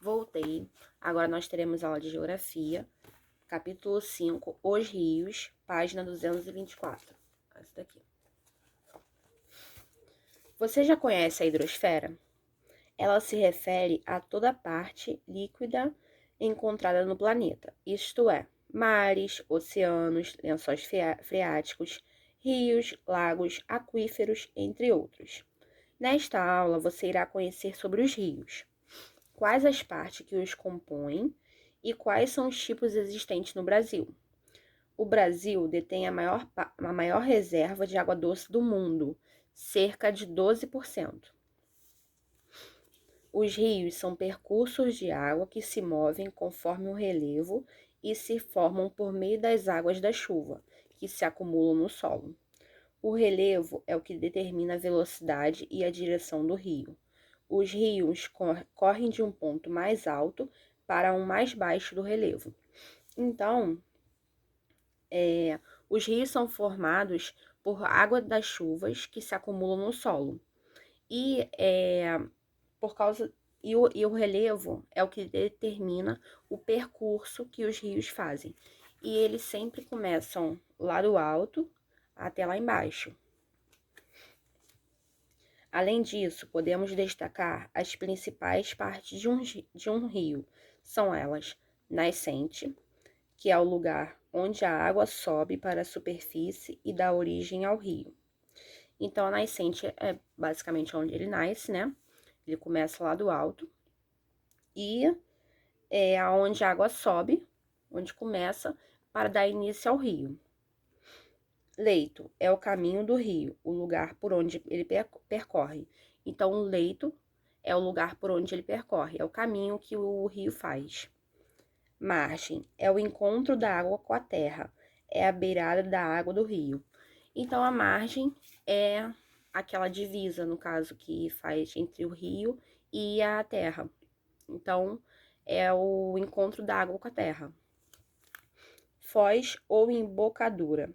Voltei. Agora nós teremos aula de Geografia, capítulo 5, Os Rios, página 224. Essa daqui. Você já conhece a hidrosfera? Ela se refere a toda parte líquida encontrada no planeta, isto é, mares, oceanos, lençóis freáticos, rios, lagos, aquíferos, entre outros. Nesta aula, você irá conhecer sobre os rios, quais as partes que os compõem e quais são os tipos existentes no Brasil. O Brasil detém a maior reserva de água doce do mundo, cerca de 12%. Os rios são percursos de água que se movem conforme o relevo e se formam por meio das águas da chuva, que se acumulam no solo. O relevo é o que determina a velocidade e a direção do rio. Os rios correm de um ponto mais alto para um mais baixo do relevo. Então, os rios são formados por água das chuvas que se acumulam no solo. E o relevo é o que determina o percurso que os rios fazem. E eles sempre começam lá do alto até lá embaixo. Além disso, podemos destacar as principais partes de um rio. São elas: nascente, que é o lugar onde a água sobe para a superfície e dá origem ao rio. Então, a nascente é basicamente onde ele nasce, né? Ele começa lá do alto e é aonde a água sobe, onde começa, para dar início ao rio. Leito é o caminho do rio, o lugar por onde ele percorre. Então, o leito é o lugar por onde ele percorre, é o caminho que o rio faz. Margem é o encontro da água com a terra, é a beirada da água do rio. Então, a margem é aquela divisa, no caso, que faz entre o rio e a terra. Então, é o encontro da água com a terra. Foz ou embocadura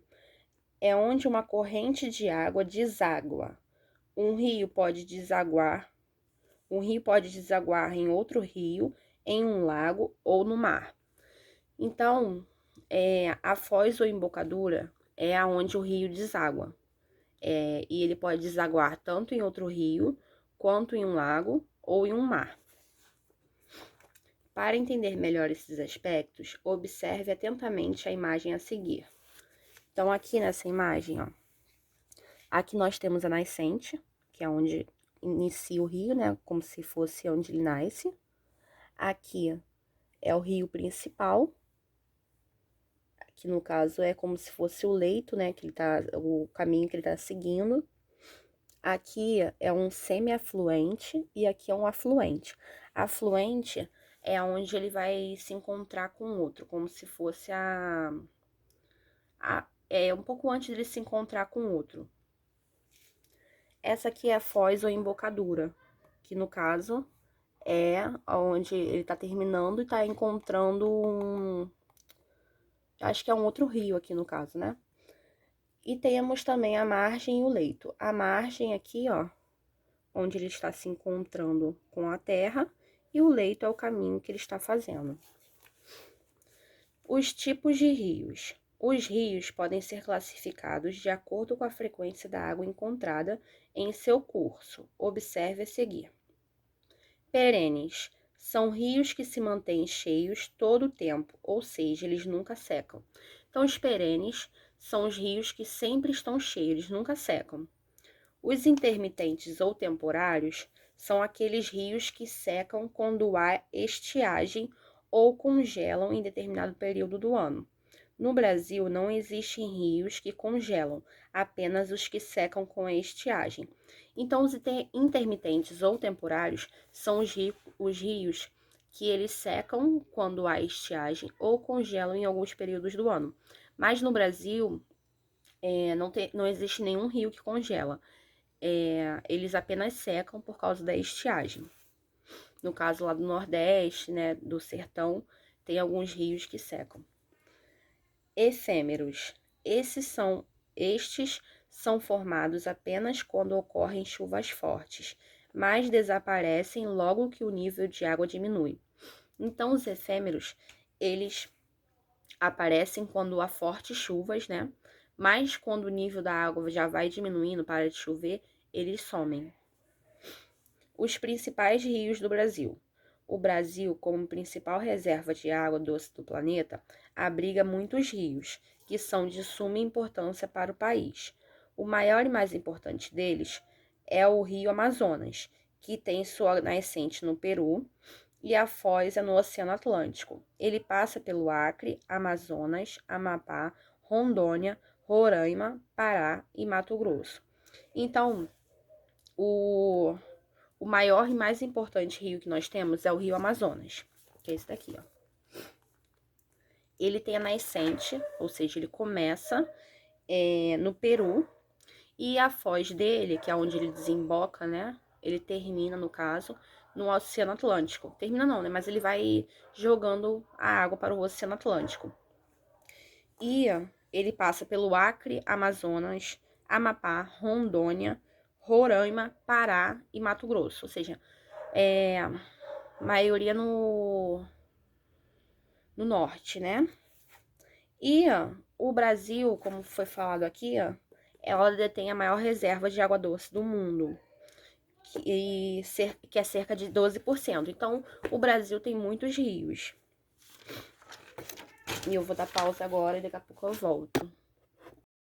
é onde uma corrente de água deságua. Um rio pode desaguar em outro rio, em um lago ou no mar. Então, a foz ou embocadura é aonde o rio deságua. E ele pode desaguar tanto em outro rio, quanto em um lago ou em um mar. Para entender melhor esses aspectos, observe atentamente a imagem a seguir. Então, aqui nessa imagem, ó, aqui nós temos a nascente, que é onde inicia o rio, né? Como se fosse onde ele nasce. Aqui é o rio principal. Aqui, no caso, é como se fosse o leito, né? O caminho que ele tá seguindo. Aqui é um semi-afluente e aqui é um afluente. Afluente é onde ele vai se encontrar com o outro, como se fosse um pouco antes dele se encontrar com o outro. Essa aqui é a foz ou embocadura, que no caso é onde ele tá terminando e tá encontrando acho que é um outro rio aqui no caso, né? E temos também a margem e o leito. A margem aqui, ó, onde ele está se encontrando com a terra, e o leito é o caminho que ele está fazendo. Os tipos de rios. Os rios podem ser classificados de acordo com a frequência da água encontrada em seu curso. Observe a seguir. Perenes são rios que se mantêm cheios todo o tempo, ou seja, eles nunca secam. Então, os perenes são os rios que sempre estão cheios, eles nunca secam. Os intermitentes ou temporários são aqueles rios que secam quando há estiagem ou congelam em determinado período do ano. No Brasil, não existem rios que congelam, apenas os que secam com a estiagem. Então, os intermitentes ou temporários são os rios que eles secam quando há estiagem ou congelam em alguns períodos do ano. Mas no Brasil, não existe nenhum rio que congela. Eles apenas secam por causa da estiagem. No caso lá do Nordeste, né, do Sertão, tem alguns rios que secam. Efêmeros. Estes são formados apenas quando ocorrem chuvas fortes, mas desaparecem logo que o nível de água diminui. Então, os efêmeros, eles aparecem quando há fortes chuvas, né? Mas quando o nível da água já vai diminuindo, para de chover, eles somem. Os principais rios do Brasil. O Brasil, como principal reserva de água doce do planeta, abriga muitos rios, que são de suma importância para o país. O maior e mais importante deles é o Rio Amazonas, que tem sua nascente no Peru e a foz é no Oceano Atlântico. Ele passa pelo Acre, Amazonas, Amapá, Rondônia, Roraima, Pará e Mato Grosso. Então, o maior e mais importante rio que nós temos é o Rio Amazonas, que é esse daqui, ó. Ele tem a nascente, ou seja, ele começa no Peru, e a foz dele, que é onde ele desemboca, né? Ele termina, no caso, no Oceano Atlântico. Termina não, né? Mas ele vai jogando a água para o Oceano Atlântico. E ele passa pelo Acre, Amazonas, Amapá, Rondônia, Roraima, Pará e Mato Grosso. Ou seja, maioria no norte, né? E o Brasil, como foi falado aqui, ela detém a maior reserva de água doce do mundo, que é cerca de 12%. Então, o Brasil tem muitos rios. E eu vou dar pausa agora e daqui a pouco eu volto.